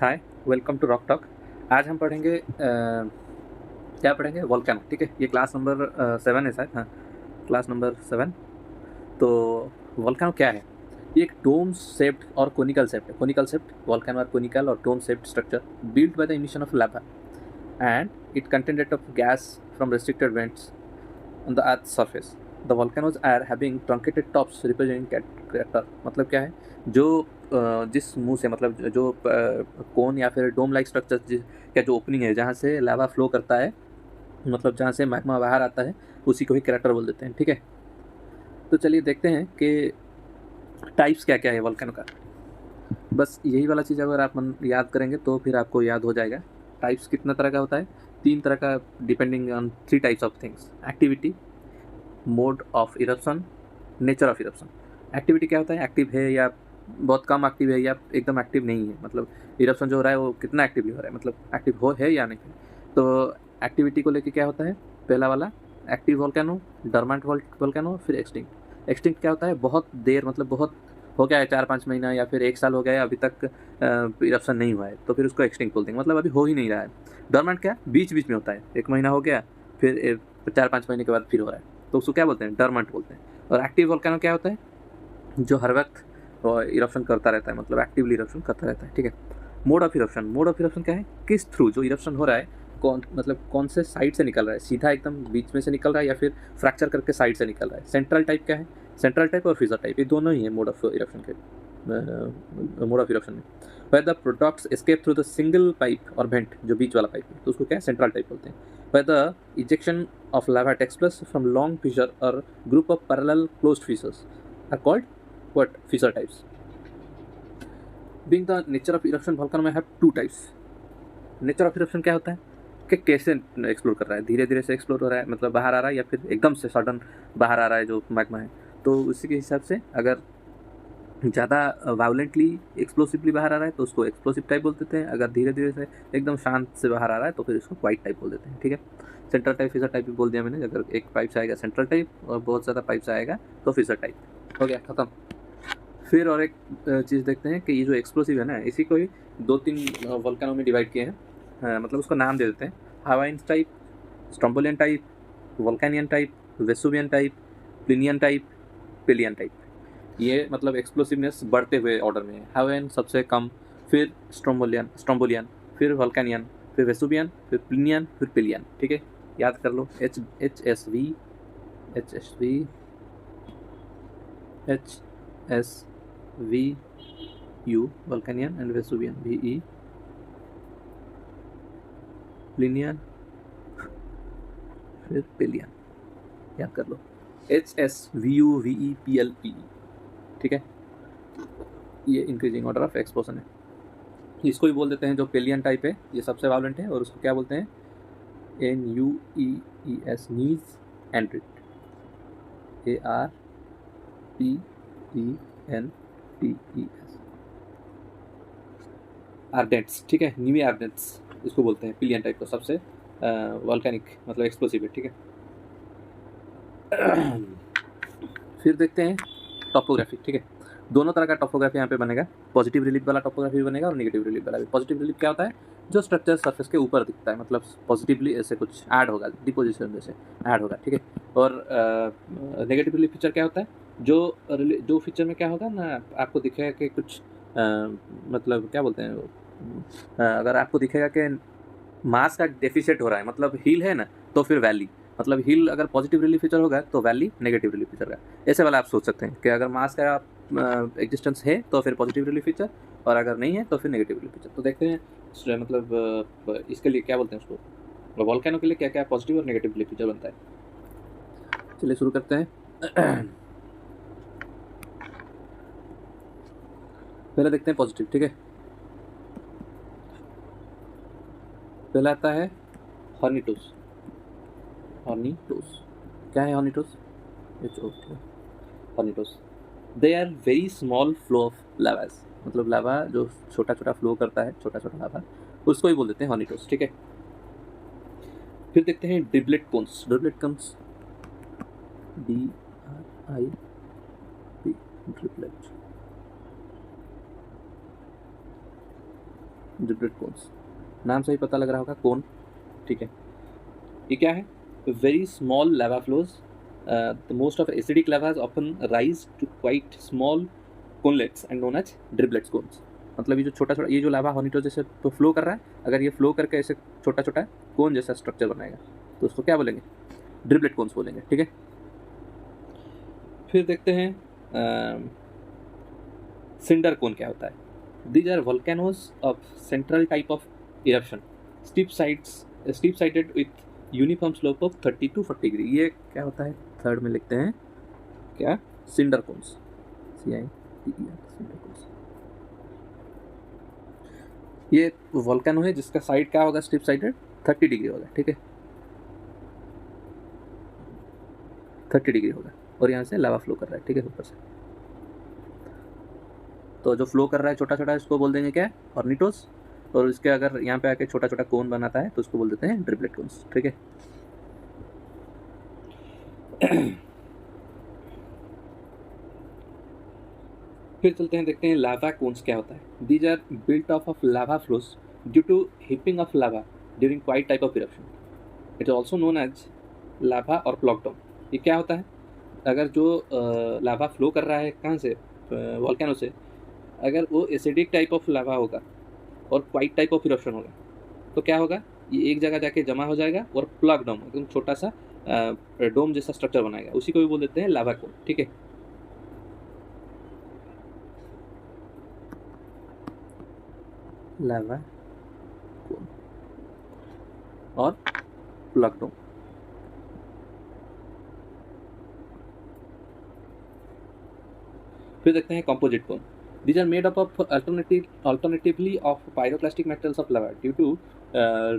Hi, welcome to Rock Talk. आज हम पढ़ेंगे क्या पढ़ेंगे? वोल्केनो। ठीक है, ये क्लास नंबर 7 है शायद। हाँ, क्लास नंबर 7। तो वोल्केनो क्या है? ये एक डोम शेप्ड और कोनिकल शेप्ड है। Conical shaped volcano are conical और dome shaped structure built by the emission of lava, and it contained rate of gas from restricted vents on the earth's surface. The volcanoes are having truncated tops representing crater। मतलब क्या है? जो जिस मुंह से, मतलब जो कोन या फिर डोम लाइक स्ट्रक्चर का जो ओपनिंग है, जहाँ से लावा फ्लो करता है, मतलब जहाँ से मैग्मा बाहर आता है, उसी को ही क्रेटर बोल देते हैं। ठीक है, तो चलिए देखते हैं कि टाइप्स क्या क्या है वोल्केनो का। बस यही वाला चीज़ अगर आप याद करेंगे तो फिर आपको याद हो जाएगा। टाइप्स कितना तरह का होता है? 3 तरह का, depending on 3 types of things. Activity, mode of eruption, nature of eruption. Activity क्या होता है? एक्टिव है या बहुत कम एक्टिव है या एकदम एक्टिव नहीं है, मतलब इरप्शन जो हो रहा है वो कितना एक्टिवली हो रहा है, मतलब एक्टिव हो है या नहीं है। तो एक्टिविटी को लेके क्या होता है? पहला वाला एक्टिव वोल्केनो, डोर्मेंट वोल्केनो, फिर एक्सटिंक्ट। एक्सटिंक्ट क्या होता है? बहुत देर, मतलब बहुत हो गया है, 4-5 महीना या फिर 1 साल हो गया है, अभी तक इरप्शन नहीं हुआ है, तो फिर उसको एक्सटिंक्ट बोलते हैं, मतलब अभी हो ही नहीं रहा है। डोर्मेंट क्या? बीच बीच में होता है, 1 महीना हो गया, फिर 4-5 महीने के बाद फिर हो रहा है, तो उसको क्या बोलते हैं? डोर्मेंट बोलते हैं। और एक्टिव वोल्केनो क्या होता है? जो हर वक्त इरप्शन करता रहता है, मतलब एक्टिवली इरप्शन करता रहता है। ठीक है। Mode of eruption. Mode of eruption क्या है? किस थ्रू जो इरप्शन हो रहा है, कौन, मतलब कौन से साइड से निकल रहा है? सीधा एकदम बीच में से निकल रहा है या फिर फ्रैक्चर करके साइड से निकल रहा है? सेंट्रल टाइप क्या है? सेंट्रल टाइप और फिजर टाइप, ये दोनों ही है मोड ऑफ इरप्शन के, मोड ऑफ इरप्शन में। Where the products escape through the single pipe और वेंट, जो बीच वाला पाइप है, तो उसको क्या है? सेंट्रल टाइप बोलते हैं। Where the ejection of lava takes place from long fissure और group of parallel closed fissures are called what? Fissure types. Being the nature of eruption, volcano may have 2 types. Nature of eruption क्या होता है कि कैसे explore कर रहा है? धीरे धीरे से एक्सप्लोर हो रहा है, मतलब बाहर आ रहा है, या फिर एकदम से सडन बाहर आ रहा है जो मैग्मा है। तो उसी के हिसाब से अगर ज़्यादा वायलेंटली एक्सप्लोसिवली बाहर आ रहा है तो उसको एक्सप्लोसिव टाइप बोल देते हैं। अगर धीरे धीरे से एकदम शांत से बाहर आ रहा है तो फिर इसको क्वाइट टाइप बोल देते हैं। ठीक है, सेंट्रल टाइप, फिशर टाइप भी बोल दिया मैंने। अगर एक पाइप से आएगा सेंट्रल टाइप और बहुत ज़्यादा पाइप से आएगा तो फिशर टाइप। हो गया, खत्म। फिर और एक चीज़ देखते हैं कि ये जो एक्सप्लोसिव है ना, इसी को ही 2-3 वोल्केनो में डिवाइड किए हैं। मतलब उसको नाम दे देते हैं। Hawaiian type, Strombolian type, Vulcanian type, Vesuvian type, Plinian type, Pelean type. ये मतलब एक्सप्लोसिवनेस बढ़ते हुए ऑर्डर में है। हवाइन सबसे कम, फिर स्ट्रोम्बोलियन, फिर वोल्केनियन, फिर वेसुवियन, फिर प्लिनियन, फिर पिलियन। ठीक है, याद कर लो। H V U Vulcanian and Vesuvian, VE Plinian, फिर पिलियन। याद कर लो, HSVUVEPLPE। ठीक है, ये इंक्रीजिंग ऑर्डर ऑफ एक्सप्लोजन है। इसको ही बोल देते हैं जो पिलियन टाइप है, ये सबसे वायलेंट है, और उसको क्या बोलते हैं? NUEES, नीज एंड्रिट, ARPENTES, आर्डेंट्स। ठीक है, न्यू आर्डेंट्स इसको बोलते हैं पिलियन टाइप को, सबसे वॉल्केनिक, मतलब एक्सप्लोसिव है। ठीक है। फिर देखते हैं टॉपोग्राफी। ठीक है, दोनों तरह का टॉपोग्राफी यहाँ पे बनेगा। पॉजिटिव रिलीफ वाला टॉपोग्राफी भी बनेगा और नेगेटिव रिलीफ वाला भी। पॉजिटिव रिलीफ क्या होता है? जो स्ट्रक्चर सरफेस के ऊपर दिखता है, मतलब पॉजिटिवली ऐसे कुछ ऐड होगा, डिपोजिशन जैसे ऐड होगा। ठीक है। और नेगेटिव रिलीफ फीचर क्या होता है? जो फीचर में क्या होगा ना, आपको दिखेगा कि कुछ मतलब क्या बोलते हैं अगर आपको दिखेगा कि मास का डेफिसिट हो रहा है, मतलब हिल है ना, तो फिर वैली, मतलब हिल अगर पॉजिटिव रिलीफ फीचर होगा तो वैली नेगेटिव रिलीफ फीचर का। ऐसे वाला आप सोच सकते हैं कि अगर मास का एग्जिस्टेंस है तो फिर पॉजिटिव रिलीफ फीचर, और अगर नहीं है तो फिर नेगेटिव रिलीफ फीचर। तो देखते हैं मतलब इसके लिए क्या बोलते हैं उसको, वोल्केनो के लिए क्या क्या पॉजिटिव और नेगेटिव रिलीफ फीचर बनता है। चलिए शुरू करते हैं। पहले देखते हैं पॉजिटिव। ठीक है, पहला आता है हॉर्निटोस। क्या है hornitos? Hornitos, they are very small flow of lavas, मतलब लावा जो छोटा छोटा फ्लो करता है, छोटा छोटा लावा, उसको ही बोल देते हैं हॉर्निटोस। ठीक है। फिर देखते हैं ड्रिबलेट कोन्स। DRIP, ड्रिबलेट। ड्रिबलेट कोन्स, नाम से ही पता लग रहा होगा कोन, ठीक है। ये क्या है? Very small lava flows, the most of acidic lavas often rise to quite small conelets and known as driblets cones. मतलब ये जो छोटा छोटा ये जो लावा हॉर्निटो जैसे तो फ्लो कर रहा है, अगर ये फ्लो करके ऐसे छोटा छोटा कोन जैसा स्ट्रक्चर बनाएगा तो उसको क्या बोलेंगे? ड्रिबलेट कोन्स बोलेंगे, ठीक है। फिर देखते हैं सिंडर कोन क्या होता है। These are volcanoes of central type of eruption, steep sided with uniform slope of 30 to 40 degree. ये क्या होता है? थर्ड में लिखते हैं क्या? Cinder cones, CINDER, cinder cones. ये वोल्केनो है जिसका साइड क्या होगा? स्टीप साइडेड 30 डिग्री होगा, ठीक है, 30 डिग्री होगा, और यहाँ से लावा फ्लो कर रहा है, ठीक है, ऊपर से। तो जो फ्लो कर रहा है छोटा छोटा, इसको बोल देंगे क्या? हॉर्निटोस। और इसके अगर यहाँ पे आके छोटा छोटा कोन बनाता है तो उसको बोल देते हैं ड्रिबलेट कोन्स, ठीक है। फिर चलते हैं, देखते हैं लावा कोन्स क्या होता है। These are built of lava flows due to heaping of lava during quiet type of eruption. It is also known as lava और प्लॉक डाउन। ये क्या होता है? अगर जो लावा फ्लो कर रहा है कहाँ से? वोल्केनो से। अगर वो एसिडिक टाइप ऑफ लावा होगा और क्वाइट टाइप ऑफ इरप्शन होगा तो क्या होगा? ये एक जगह जाके जमा हो जाएगा और प्लग डाउन, एकदम छोटा सा डोम जैसा स्ट्रक्चर बनाएगा, उसी को भी बोल देते हैं लावा कोन, ठीक है। लावा कोन और प्लग डाउन। फिर देखते हैं composite cone. These are made up of alternatively of pyroclastic metals of lava. Due to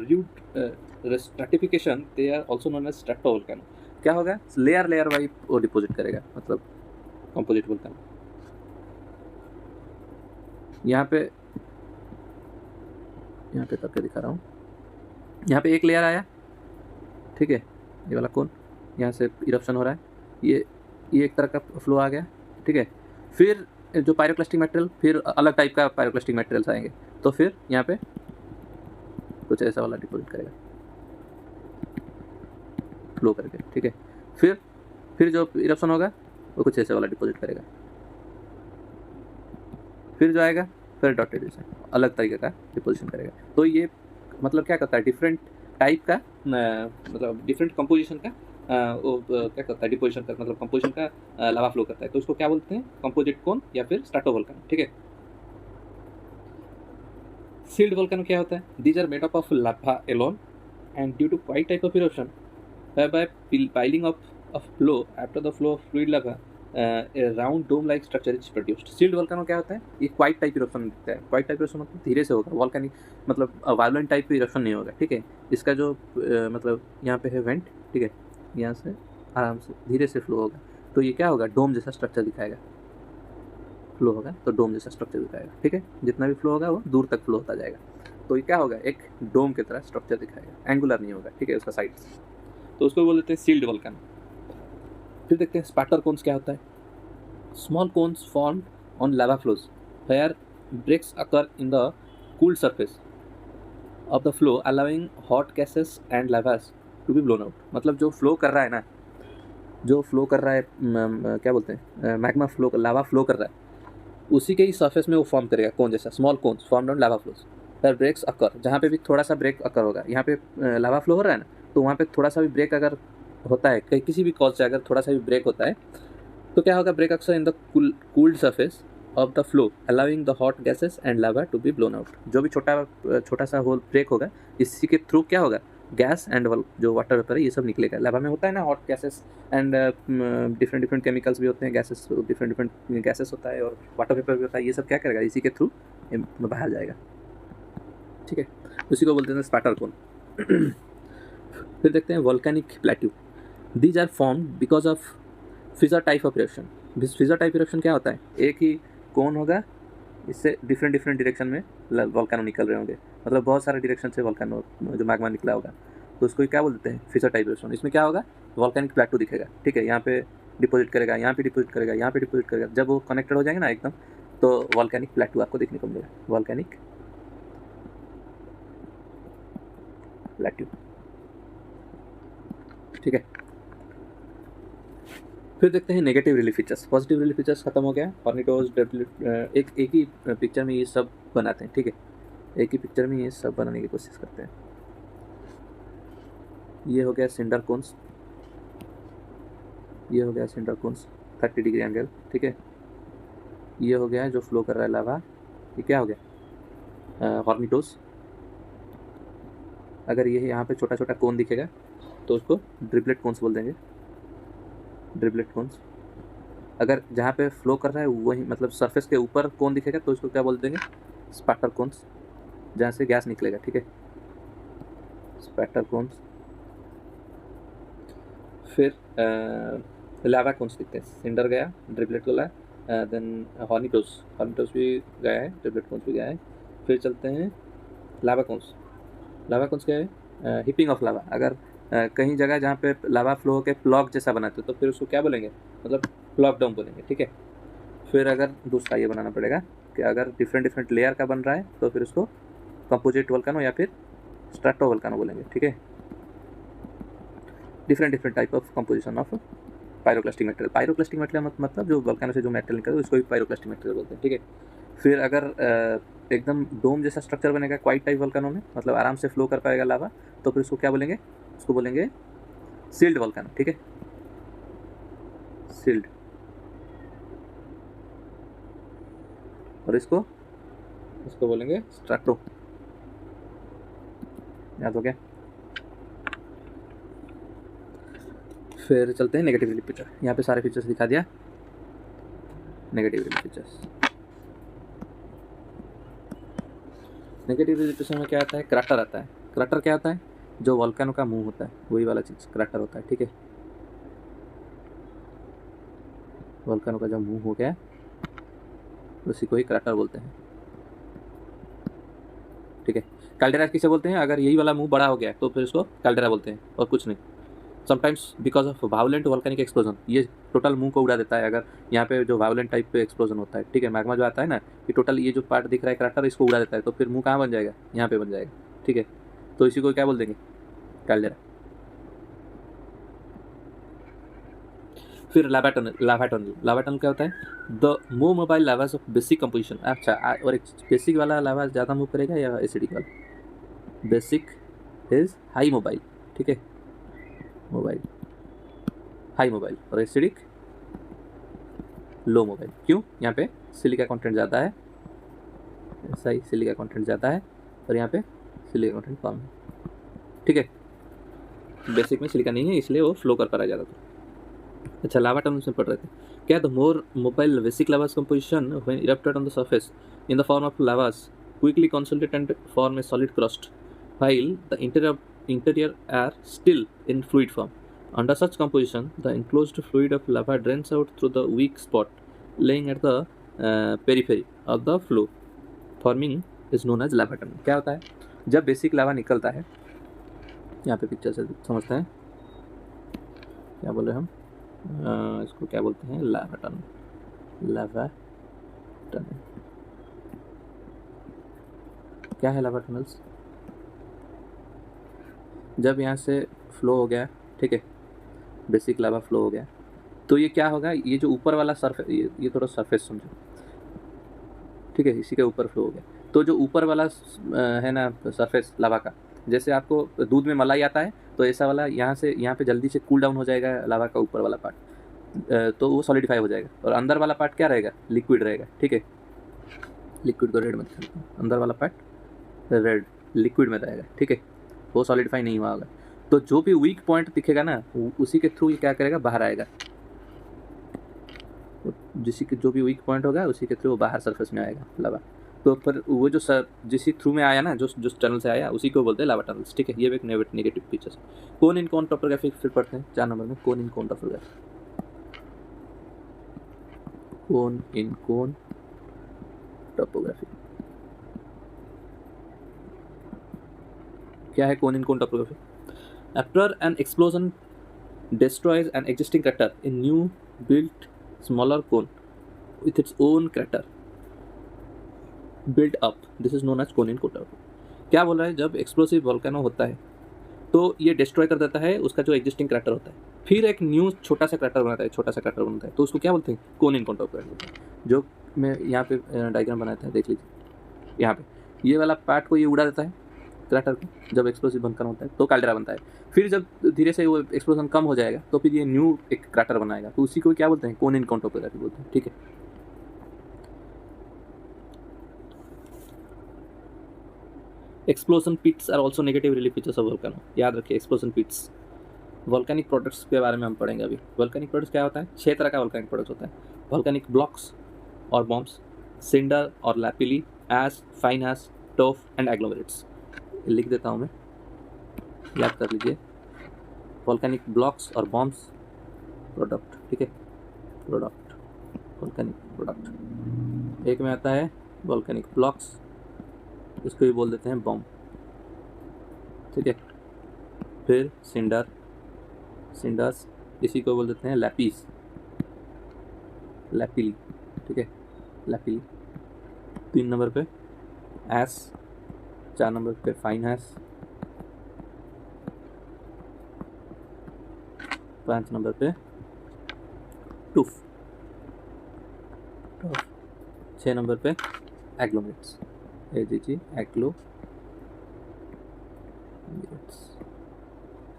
rude stratification, they are also known as stratovolcano. क्या होगा? लेयर वाइज वो डिपोजिट करेगा, मतलब कंपोजिट वोल्केनो। यहाँ पे करके दिखा रहा हूँ। यहाँ पे एक लेयर आया, ठीक है, ये वाला कोन, यहाँ से इरप्शन हो रहा है, ये एक तरह का फ्लो आ गया, ठीक है। फिर जो पायरोक्लास्टिक मटेरियल, फिर अलग टाइप का पायरोक्लास्टिक मटेरियल्स आएंगे, तो फिर यहाँ पे कुछ ऐसा वाला डिपोजिट करेगा फ्लो करके, ठीक है। फिर जो इरप्शन होगा वो कुछ ऐसे वाला डिपोजिट करेगा, फिर जो आएगा फिर डॉटेड जैसा अलग तरीके का डिपोजिशन करेगा। तो ये मतलब क्या करता है? डिफरेंट टाइप का मतलब डिफरेंट कंपोजिशन का वो क्या करता है? डिपोजिशन का मतलब कंपोजिशन का लावा फ्लो करता है, तो उसको क्या बोलते हैं? कंपोजिट कोन या फिर स्ट्रैटोवोल्केनो, ठीक है। सील्ड वोल्केनो क्या होता है? These are made up of lava alone and due to quiet type of erosion whereby piling of flow after the flow of fluid lava a round dome like structure is produced. Shield volcano क्या होता है? ये quite type eruption दिखता है। Quite type eruption मतलब धीरे से होगा, वोल्केनिक मतलब वायलेंट टाइप इरप्शन नहीं होगा, ठीक है। इसका जो मतलब यहाँ पे है वेंट, ठीक है, यहाँ से आराम से धीरे से फ्लो होगा, तो ये क्या होगा? डोम जैसा स्ट्रक्चर दिखाएगा। फ्लो होगा तो डोम जैसा स्ट्रक्चर दिखाएगा, ठीक है। जितना भी फ्लो होगा वो दूर तक फ्लो होता जाएगा, तो ये क्या होगा? एक डोम की तरह स्ट्रक्चर दिखाएगा, एंगुलर नहीं होगा, ठीक है, उसका साइड, तो उसको बोल देते हैं सील्ड वोल्केनो। फिर देखते हैं स्पैटर कोन्स क्या होता है। Small cones form on lava flows where breaks occur in the cooled surface of the flow allowing hot gases and lavas to be blown out. मतलब जो फ्लो कर रहा है ना, जो फ्लो कर रहा है क्या बोलते हैं? मैग्मा फ्लो, लावा फ्लो कर रहा है, उसी के ही सरफेस में वो फॉर्म करेगा कोन जैसा, small cones form on lava flows where breaks occur. जहाँ पे भी थोड़ा सा ब्रेक अकर होगा, यहाँ पे लावा फ्लो हो रहा है ना, तो वहाँ पे थोड़ा सा भी ब्रेक अगर होता है, कहीं किसी भी कॉज से अगर थोड़ा सा भी ब्रेक होता है, तो क्या होगा? Break occur in the cooled surface of the flow allowing the hot gases and lava to be blown out. जो भी छोटा सा होल ब्रेक होगा, इसी के थ्रू क्या होगा? गैस एंड जो वाटर वेपर है ये सब निकलेगा। लावा में होता है ना hot gases and different chemicals भी होते हैं, गैसेस, डिफरेंट गैसेस होता है और वाटर वेपर भी होता है, ये सब क्या करेगा? इसी के थ्रू बाहर जाएगा, ठीक है। उसी को बोलते हैं स्पैटर कोन। फिर देखते हैं volcanic plateau. These are form because of fissure type of eruption. Fissure type eruption क्या होता है? एक ही कोन होगा, इससे डिफरेंट डायरेक्शन में वोल्केनो निकल रहे होंगे, मतलब बहुत सारे डायरेक्शन से वोल्केनो जो मैग्मा निकला होगा, तो उसको क्या बोलते हैं? फिजर टाइप इरप्शन। इसमें क्या होगा? वोल्केनिक प्लेट्यू दिखेगा, ठीक है। यहाँ पे डिपोजिट करेगा, यहाँ पे डिपोजिट करेगा, यहाँ पे डिपोजिट करेगा, जब वो कनेक्टेड हो जाएंगे ना एकदम, तो वोल्केनिक प्लेट्यू आपको देखने को मिलेगा, वोल्केनिक प्लेट्यू, ठीक है। फिर देखते हैं negative relief features. Positive relief features खत्म हो गया। ऑर्निटोज एक ही पिक्चर में ये सब बनाते हैं, ठीक है, एक ही पिक्चर में ये सब बनाने की कोशिश करते हैं। ये हो गया सिंडर कोन्स, ये हो गया सिंडर कोन्स 30 डिग्री एंगल, ठीक है। ये हो गया जो फ्लो कर रहा है लावा, ये क्या हो गया, हॉर्निटोस। अगर ये यहाँ पे छोटा छोटा कोन दिखेगा तो उसको ड्रिपलेट कोन्स बोल देंगे, ड्रिपलेट कोन्स। अगर जहाँ पे फ्लो कर रहा है वही मतलब सरफेस के ऊपर कोन दिखेगा तो उसको क्या बोल देंगे, स्पैटर कोन्स, जहाँ से गैस निकलेगा, ठीक है, स्पैटर कोन्स। फिर लावा कोन्स दिखते हैं, सिंडर गया, ड्रिपलेट को लाया, देन हॉर्निटोस भी गया है, ड्रिपलेट कोन्स भी गया है। फिर चलते हैं लावा कोन्स। लावा कोन्स क्या है, हिपिंग ऑफ लावा। अगर कहीं जगह जहाँ पे लावा फ्लो होकर प्लॉग जैसा बनाते तो फिर उसको क्या बोलेंगे, मतलब प्लॉग डाउन बोलेंगे, ठीक है। फिर अगर दूसरा ये बनाना पड़ेगा कि अगर डिफरेंट लेयर का बन रहा है तो फिर उसको कंपोजिट वोल्केनो या फिर स्ट्रैटो वोल्केनो बोलेंगे, ठीक है। Different type of composition of pyroclastic material. Pyroclastic material मतलब जो वोल्केनो से जो मटेरियल निकलता है उसको भी पायरोक्लास्टिक मटेरियल बोलते हैं, ठीक है। फिर अगर एकदम डोम जैसा स्ट्रक्चर बनेगा क्वाइट टाइप वोल्केनो में, मतलब आराम से फ्लो कर पाएगा लावा, तो फिर उसको क्या बोलेंगे, उसको बोलेंगे सील्ड वोल्केनो, ठीक है, सील्ड। और इसको बोलेंगे स्ट्रैटो। याद हो गया। फिर चलते हैं नेगेटिव रिलीफ फीचर। यहाँ पे सारे फीचर्स दिखा दिया। Negative relief features, negative relief feature में क्या आता है, क्रैटर आता है। क्रैटर क्या होता है, जो वोल्केनो का मुंह होता है वही वाला चीज़ क्रैटर होता है, ठीक है। वोल्केनो का जो मुंह हो गया उसी को ही क्रैटर बोलते हैं, ठीक है। कैल्डेरा किसे बोलते हैं, अगर यही वाला मुंह बड़ा हो गया तो फिर इसको कैल्डेरा बोलते हैं और कुछ नहीं। Sometimes because of violent volcanic explosion, ये टोटल मुंह को उड़ा देता है। अगर यहाँ पे जो वायोलेंट टाइप पे एक्सप्लोजन होता है, ठीक है, मैग्मा जो आता है ना, ये टोटल ये जो पार्ट दिख रहा है क्रैटर, इसको उड़ा देता है, तो फिर मुंह कहाँ बन जाएगा, यहाँ पे बन जाएगा, ठीक है। तो इसी को क्या बोल देंगे, कैल्डेरा। फिर लावा टनल क्या होता है, the more mobile lavas of basic composition. अच्छा, और एक बेसिक वाला लावा ज़्यादा मूव करेगा या एसिडिक वाला, बेसिक इज हाई मोबाइल, ठीक है, मोबाइल हाई मोबाइल, और एसिडिक लो मोबाइल। क्यों, यहाँ पे सिलिका कंटेंट ज़्यादा है, ऐसा ही सिलिका कंटेंट ज़्यादा है, और यहाँ पे सिलिका कंटेंट कम है, ठीक है। बेसिक में सिलिका नहीं है इसलिए वो फ्लो कर पा रहा है ज़्यादा। अच्छा, लावा टनल्स में पढ़ रहे थे क्या, the more mobile basic lavas composition when erupted on the surface in the form of lavas quickly consolidate and form a solid crust while the interior are still in fluid form. Under such composition, the enclosed fluid of lava drains out through the weak spot laying at the periphery of the flow, forming is known as lava tunnel. क्या होता है, जब basic लावा निकलता है, यहाँ पे picture से समझते हैं क्या बोल रहे हम, इसको क्या बोलते हैं, लावा टनल। लावा टनल क्या है, लावा टनल्स, जब यहाँ से फ्लो हो गया, ठीक है, बेसिक लावा फ्लो हो गया, तो ये क्या होगा, ये जो ऊपर वाला सरफेस, ये थोड़ा सरफेस समझो, ठीक है, इसी के ऊपर फ्लो हो गया, तो जो ऊपर वाला है ना सरफेस लावा का, जैसे आपको दूध में मलाई आता है तो ऐसा वाला यहाँ पे जल्दी से कूल डाउन हो जाएगा लावा का ऊपर वाला पार्ट, तो वो सॉलिडिफाई हो जाएगा, और अंदर वाला पार्ट क्या रहेगा, लिक्विड रहेगा, ठीक है। लिक्विड को रेड में दिखाते हैं, अंदर वाला पार्ट रेड लिक्विड में रहेगा, ठीक है, वो सॉलिडिफाई नहीं हुआ होगा। तो जो भी वीक पॉइंट दिखेगा ना, उसी के थ्रू ये क्या करेगा, बाहर आएगा, जो भी वीक पॉइंट होगा उसी के थ्रू बाहर सरफेस में आएगा लावा। तो फिर वो जो जिस थ्रू में आया ना, जो टनल से आया, उसी को बोलते हैं लावा टनल्स, ठीक है। ये भी एक negative features. Cone in cone topography फिर पढ़ते हैं 4 नंबर में, कोन in cone topography. Cone in cone topography क्या है, cone in cone topography. After an explosion destroys an existing crater, a new built smaller cone with its own crater built up. This is known as cone in cone. क्या बोल रहा है, जब explosive volcano होता है तो ये destroy कर देता है उसका जो एग्जिस्टिंग करैक्टर होता है, फिर एक न्यू छोटा सा करैक्टर बनाता है, छोटा सा करैक्टर बनाता है, तो उसको क्या बोलते हैं, कोन इनकॉन्टोपियर बोलते हैं। जो मैं यहाँ पे डायग्राम बनाया था, देख लीजिए यहाँ पे ये वाला पार्ट को ये उड़ा देता है करैक्टर को, जब एक्सप्लोसिव बनकर होता है तो काल्डेरा बनता है। फिर जब धीरे से वो एक्सप्लोजन कम हो जाएगा तो फिर ये न्यू एक करैक्टर बनाएगा, तो उसी को क्या बोलते हैं, कोन इनकॉन्टोपियर बोलते हैं, ठीक है। Explosion pits are also negative relief features of volcano, याद रखिए एक्सप्लोजन पिट्स। वोल्केनिक प्रोडक्ट्स के बारे में हम पढ़ेंगे अभी। वोल्केनिक प्रोडक्ट्स क्या होता है, 6 तरह का वोल्केनिक प्रोडक्ट्स होता है। वोल्केनिक ब्लॉक्स और बॉम्ब्स, सिंडर और लैपिली, एश, फाइन एश, टोफ एंड एग्लोमरेट्स। लिख देता हूँ मैं, याद कर लीजिए। वोल्केनिक ब्लॉक्स और बॉम्ब्स प्रोडक्ट, ठीक है, प्रोडक्ट, वोल्केनिक प्रोडक्ट। एक में आता है वोल्केनिक ब्लॉक्स, इसको भी बोल देते हैं बॉम्ब, ठीक है। फिर सिंडर, सिंडर्स, इसी को बोल देते हैं लैपीस, लैपिली, ठीक है, लैपिली। 3 नंबर पे एश, 4 नंबर पे फाइन एश, 5 नंबर पे टूफ, 6 नंबर पे एग्लोमेरेट्स, एग्लोमेरेट्स,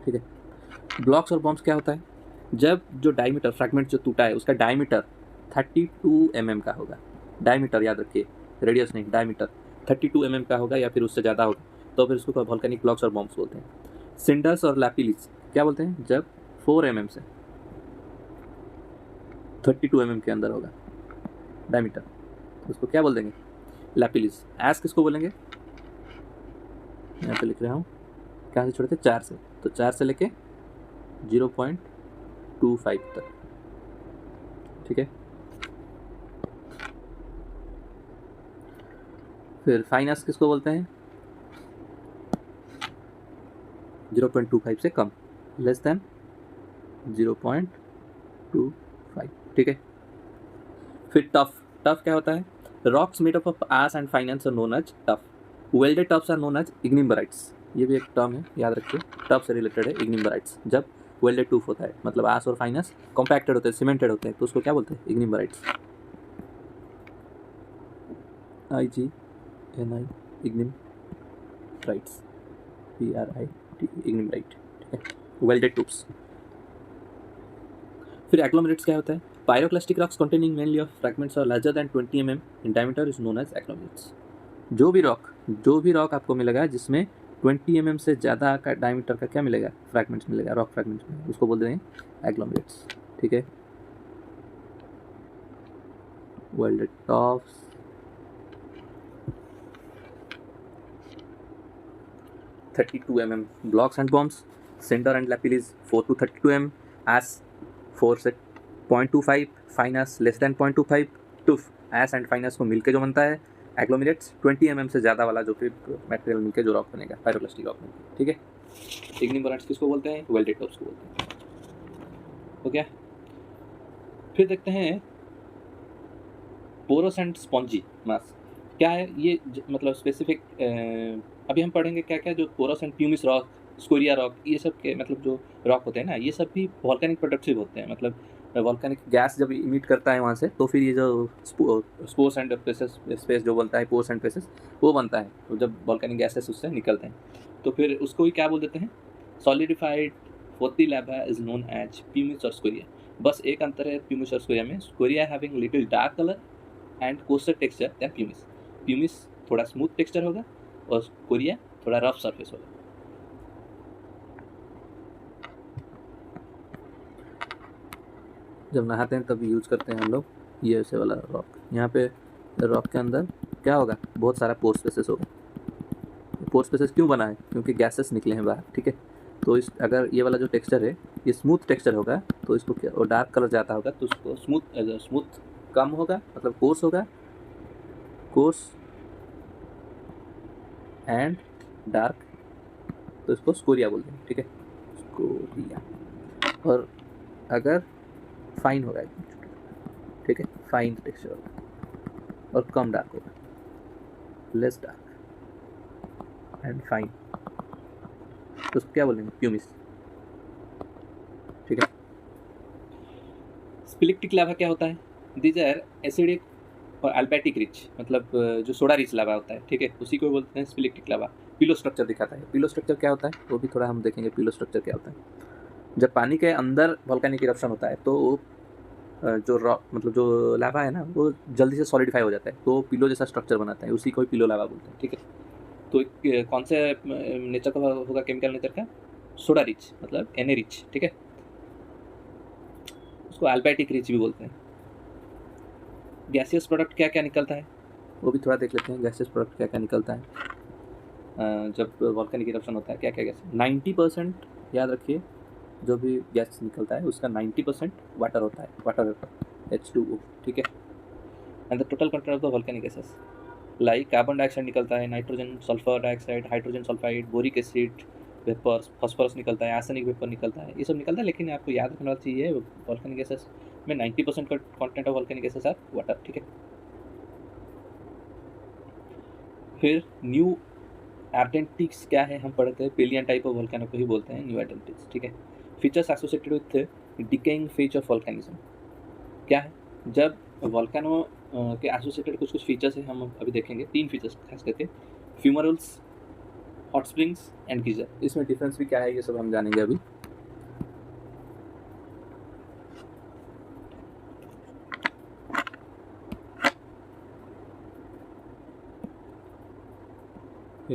ठीक है। ब्लॉक्स और बॉम्ब्स क्या होता है, जब जो डायमीटर फ्रैगमेंट जो टूटा है उसका डायमीटर 32 mm का होगा। डायमीटर याद रखिए, रेडियस नहीं, डायमीटर 32 mm का होगा या फिर उससे ज़्यादा होगा, तो फिर उसको वोल्केनिक ब्लॉक्स और बॉम्ब्स बोलते हैं। सिंडर्स और लैपिलीज क्या बोलते हैं, जब 4 mm से 32 mm के अंदर होगा डायमीटर, तो उसको क्या बोल देंगे, लैपिलीज। एश किसको बोलेंगे, यहाँ पे लिख रहा हूँ, कहाँ से छोड़े थे, 4 से, तो 4 से लेके 0.25 तक, ठीक है। फिर फाइन एश किसको बोलते हैं, 0.25 से कम, लेस देन 0.25, ठीक है। फिर टफ, टफ क्या होता है, rocks made up of ash and fine ash are known as tuff. Welded tuffs are known as ignimbrites, ये भी एक टर्म है, याद रखिए, टफ से रिलेटेड है इग्निम्बराइट्स। जब वेल्डेड टूफ होता है मतलब एश और फाइन एश कॉम्पैक्टेड होते हैं, सीमेंटेड होते हैं, तो उसको क्या बोलते हैं, इग्निम्बराइट्स, IGNI, इग्निम्बराइट्स, PRIT, इग्निम्बराइट, ठीक है, वेल्डेड टूफ्स। फिर एग्लोमरेट्स क्या होता है, pyroclastic rocks containing mainly of fragments are larger than 20 mm in diameter is known as agglomerates. जो भी रॉक आपको मिलेगा जिसमें 20 mm से ज़्यादा का डायमीटर का क्या मिलेगा, फ्रैगमेंट्स मिलेगा, रॉक फ्रैगमेंट्स में, उसको बोलते हैं एग्लोमरेट्स, ठीक है। Welded tops, (32 mm blocks and bombs, cinder and lapilis 4 to 32 mm, ash 4 से 0.25, fine ash less than 0.25, tuff ash and fine ash को मिलके जो बनता है, एग्लोमेरेट्स 20 mm से ज़्यादा वाला जो फिर मटेरियल मिलके जो रॉक बनेगा, पायरोक्लास्टिक रॉक बनेगा, ठीक है। इग्निम्बराइट्स किसको बोलते हैं, वेल्डेड टॉप्स को बोलते हैं, हो गया। फिर देखते हैं पोरस एंड स्पॉन्जी मास क्या है, ये मतलब स्पेसिफिक अभी हम पढ़ेंगे क्या क्या, जो porous and pumice rock, scoria rock, ये सब के मतलब जो रॉक होते हैं ना, ये सब भी वॉल्केनिक प्रोडक्टिव होते हैं। मतलब वॉल्केनिक गैस जब इमिट करता है वहाँ से, तो फिर ये जो स्पोर्स एंड पेसेस, स्पेस जो बनता है, पोर्स एंड पेसेस, वो बनता है, तो जब वॉल्केनिक गैसेस उससे निकलते हैं, तो फिर उसको ही क्या बोल देते हैं, solidified frothy lava is known as pumice और स्कोरिया। बस एक अंतर है प्यूमिस और स्कोरिया में, scoria having little dark colour and coarser texture than pumice. Pumice थोड़ा स्मूथ टेक्सचर होगा और स्कोरिया थोड़ा रफ सरफेस होगा। जब नहाते हैं तब यूज करते हैं हम लोग ये ऐसे वाला रॉक। यहाँ पे रॉक के अंदर क्या होगा, बहुत सारा पोर स्पेसेस होगा। पोर स्पेसेस क्यों बना है, क्योंकि गैसेस निकले हैं बाहर, ठीक है। तो इस अगर ये वाला जो टेक्सचर है ये स्मूथ टेक्सचर होगा, तो इसको क्या, और डार्क कलर जाता होगा तो उसको स्मूथ कम होगा, मतलब कोर्स होगा, कोर्स एंड डार्क, तो इसको स्कोरिया बोलते हैं, ठीक है, स्कोरिया। और अगर फाइन होगा एकदम छोटा, ठीक है, फाइन टेक्सचर होगा और कम डार्क होगा, लेस डार्क एंड फाइन, तो उसको क्या बोलेंगे? प्यूमिस। ठीक है। स्पिलिक्टिक लावा क्या होता है? दीज आर एसिडिक और अल्बैटिक रिच, मतलब जो सोडा रिच लावा होता है, ठीक है, उसी को बोलते हैं स्पिलिक्टिक लावा। पिलो स्ट्रक्चर दिखाता है। पिलो स्ट्रक्चर क्या होता है वो भी थोड़ा हम देखेंगे। पिलो स्ट्रक्चर क्या होता है? जब पानी के अंदर वोल्केनिक इरप्शन होता है तो जो रॉक, मतलब जो लावा है ना, वो जल्दी से सॉलिडिफाई हो जाता है, तो पिलो जैसा स्ट्रक्चर बनाता है, उसी को पिलो लावा बोलते हैं। ठीक है। तो कौन से नेचर का होगा? केमिकल नेचर का, सोडा रिच, मतलब एन रिच। ठीक है। उसको अल्बैटिक रिच भी बोलते हैं। गैसियस प्रोडक्ट क्या क्या निकलता है वो भी थोड़ा देख लेते हैं। गैसियस प्रोडक्ट क्या क्या निकलता है जब वोल्केनिक इरप्शन होता है? क्या क्या गैस? 90% याद रखिए, जो भी गैस निकलता है उसका 90% वाटर होता है, वाटर H2O। ठीक है। And the total content of the volcanic gases like carbon dioxide निकलता है, nitrogen, sulphur dioxide, hydrogen sulphide, boric acid vapours, phosphorus निकलता है, आर्सेनिक वेपर निकलता है, ये सब निकलता है। लेकिन आपको याद रखना चाहिए वोल्केनिक गैसेस में 90% का content of volcanic gases are water. ठीक है। फिर न्यू एर्डेंटिक्स क्या है? हम पढ़ते हैं पेलियन टाइप ऑफ वोल्केनो को ही बोलते हैं न्यू एर्डेंटिक्स। ठीक है। Features associated with decaying phase of volcanism क्या है? जब वोल्केनो के एसोसिएटेड कुछ कुछ फीचर्स हैं, हम अभी देखेंगे। 3 फीचर्स खास करके, fumaroles, hot springs and geyser. इसमें डिफरेंस भी क्या है ये सब हम जानेंगे अभी।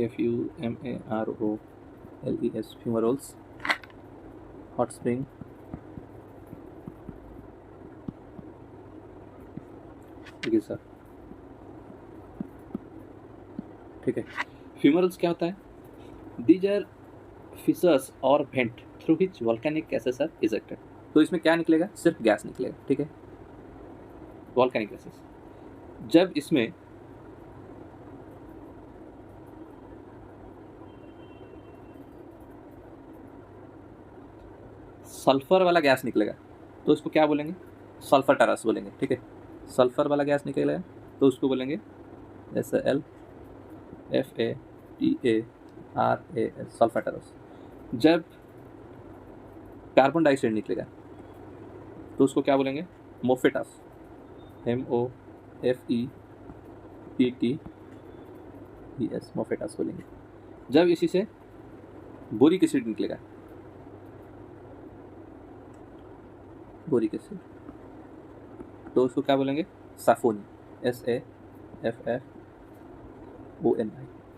FUMAROLES, fumaroles, hot spring, geyser. ठीक है। फ्यूमरल्स क्या होता है? दीज आर फिशर्स और vent through which volcanic gases are ejected. तो इसमें क्या निकलेगा? सिर्फ गैस निकलेगा। ठीक है। वोल्केनिक गैसेस जब इसमें सल्फर वाला गैस निकलेगा तो उसको क्या बोलेंगे? सल्फर टरस बोलेंगे। ठीक है। सल्फर वाला गैस निकलेगा तो उसको बोलेंगे SLFATARAS, सल्फर टरस। जब कार्बन डाइऑक्साइड निकलेगा तो उसको क्या बोलेंगे? मोफेटस, MOFETTES, मोफेटस बोलेंगे। जब इसी से बोरिक एसिड निकलेगा, बोरिक एसिड, तो उसको क्या बोलेंगे? साफोनी, SAFFONI,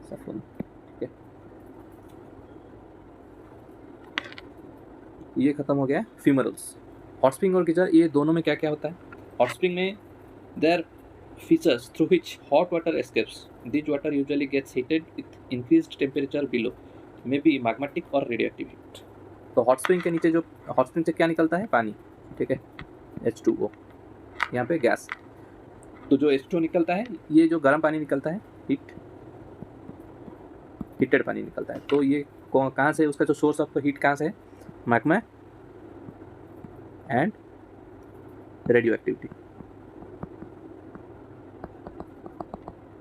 साफोनी। ठीक है। ये खत्म हो गया फ्यूमरल्स। हॉट स्प्रिंग और गीजर, ये दोनों में क्या क्या होता है? हॉट स्प्रिंग में there features through which hot water escapes. This water usually gets heated with increased temperature below, may be magmatic और रेडियोएक्टिव हीट। तो हॉट स्प्रिंग के नीचे जो हॉट स्प्रिंग से क्या निकलता है? पानी। ठीक है। H2O, यहाँ पे गैस। तो जो H2O निकलता है, ये जो गर्म पानी निकलता है, हीटेड पानी निकलता है। तो ये कहाँ से? उसका जो सोर्स ऑफ हीट कहाँ से है? Magma and radio activity.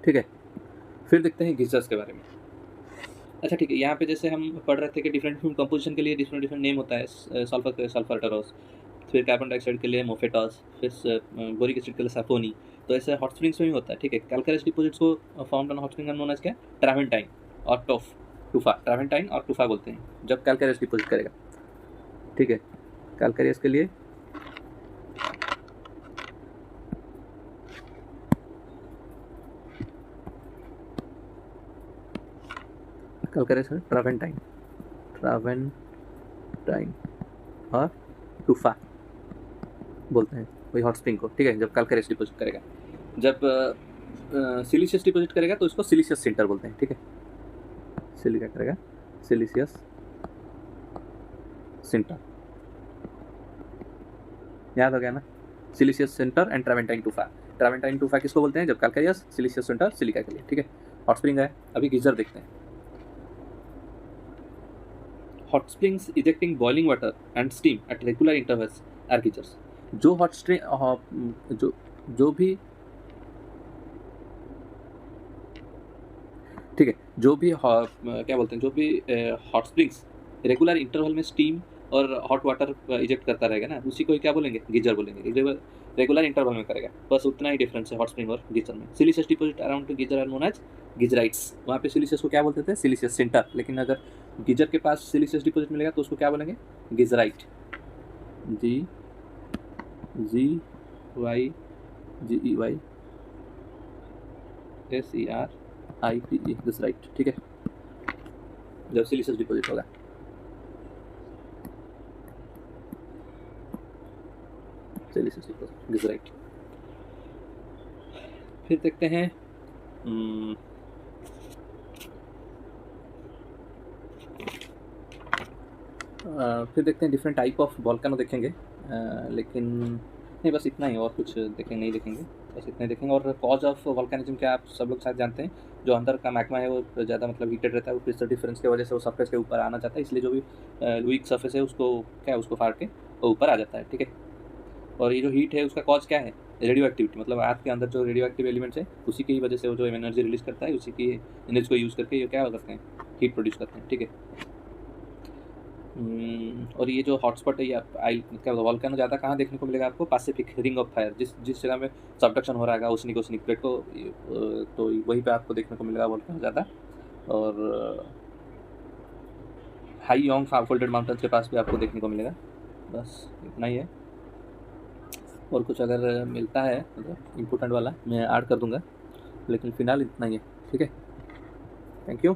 ठीक है। फिर देखते हैं गीजर्स के बारे में। अच्छा ठीक है। यहाँ पे जैसे हम पढ़ रहे थे कि डिफरेंट कंपोजिशन के लिए डिफरेंट डिफरेंट नेम होता है। सल्फर के सल्फर टरस, फिर कार्बन डाइऑक्साइड के लिए मोफेटस, फिर बोरिक एसिड के लिए साफोनी। तो ऐसे हॉट स्प्रिंग्स में भी होता है। ठीक है। कैल्केरियस डिपॉजिट्स को formed on hot spring known as क्या? ट्रावेंटाइन और टूफा। ट्रावेंटाइन और टूफा बोलते हैं जब कैल्केरियस डिपॉजिट करेगा। ठीक है। कैल्केरियस के लिए कैल्केरियस है ट्रावेंटाइन और टूफा बोलते हैं वही हॉट स्प्रिंग को। ठीक है। जब कैल्केरियस डिपॉजिट करेगा, जब सिलिशियस डिपॉजिट करेगा तो उसको सिलिशियस सिंटर बोलते हैं। ठीक है। क्या करेगा? Siliceous sinter. याद हो गया ना? Siliceous sinter and travertine tufa. Travertine tufa किसको बोलते हैं? जब कैल्केरियस, सिलिशियस सिंटर सिलिका के लिए। ठीक है। हॉट स्प्रिंग है। अभी गीजर देखते हैं। Hot springs ejecting boiling water and steam at regular intervals are geysers. जो हॉट स्प्रिंग जो भी ठीक है, जो भी क्या बोलते हैं, जो भी हॉट स्प्रिंग्स रेगुलर इंटरवल में स्टीम और हॉट वाटर इजेक्ट करता रहेगा ना, उसी को ही क्या बोलेंगे, गीजर बोलेंगे। रेगुलर इंटरवल में करेगा, बस उतना ही डिफरेंस है हॉट स्प्रिंग और गीजर में। Siliceous deposit around geyser are known as geyserites. वहाँ पे सिलिशियस को क्या बोलते थे, सिलिशियस सेंटर, लेकिन अगर गीजर के पास सिलिशियस डिपॉजिट मिलेगा तो उसको क्या बोलेंगे, गीजराइट। GYGEYSERITE, गीजराइट, ठीक है, जब सिलिशियस डिपॉजिट होगा। Siliceous deposit, geyserite. फिर देखते हैं डिफरेंट टाइप ऑफ वॉल्केनो देखेंगे, लेकिन नहीं, बस इतना ही, और कुछ नहीं देखेंगे, बस इतना ही देखेंगे। और कॉज ऑफ वॉल्केनिज्म क्या आप सब लोग शायद जानते हैं, जो अंदर का मैग्मा है वो ज़्यादा मतलब हीटेड रहता है, वो प्रेशर डिफरेंस की वजह से वो सरफेस के ऊपर आना चाहता है, इसलिए जो भी वीक सरफेस है उसको क्या है, उसको फाड़ के वो ऊपर आ जाता है, ठीक है। और ये जो हीट है उसका कॉज क्या है, रेडियो एक्टिविटी, मतलब आग के अंदर जो रेडियो एक्टिव एलिमेंट्स है उसी की वजह से वो जो एनर्जी रिलीज करता है, उसी की एनर्जी को यूज़ करके ये क्या करते हैं, हीट प्रोड्यूस करते हैं, ठीक है। और ये जो हॉटस्पॉट है, ये आई क्या वॉल्केनो ज़्यादा कहाँ देखने को मिलेगा आपको, पैसिफिक रिंग ऑफ फायर, जिस जगह में सबडक्शन हो रहा है ओशनिक प्लेट को, तो वहीं पे आपको देखने को मिलेगा वॉल्केनो ज़्यादा। और हाई योंग फोल्डेड माउंटेन्स के पास भी आपको देखने को मिलेगा। बस इतना ही है, और कुछ अगर मिलता है मतलब इम्पोर्टेंट वाला मैं ऐड कर दूंगा, लेकिन फ़िलहाल इतना ही है, ठीक है। Thank you.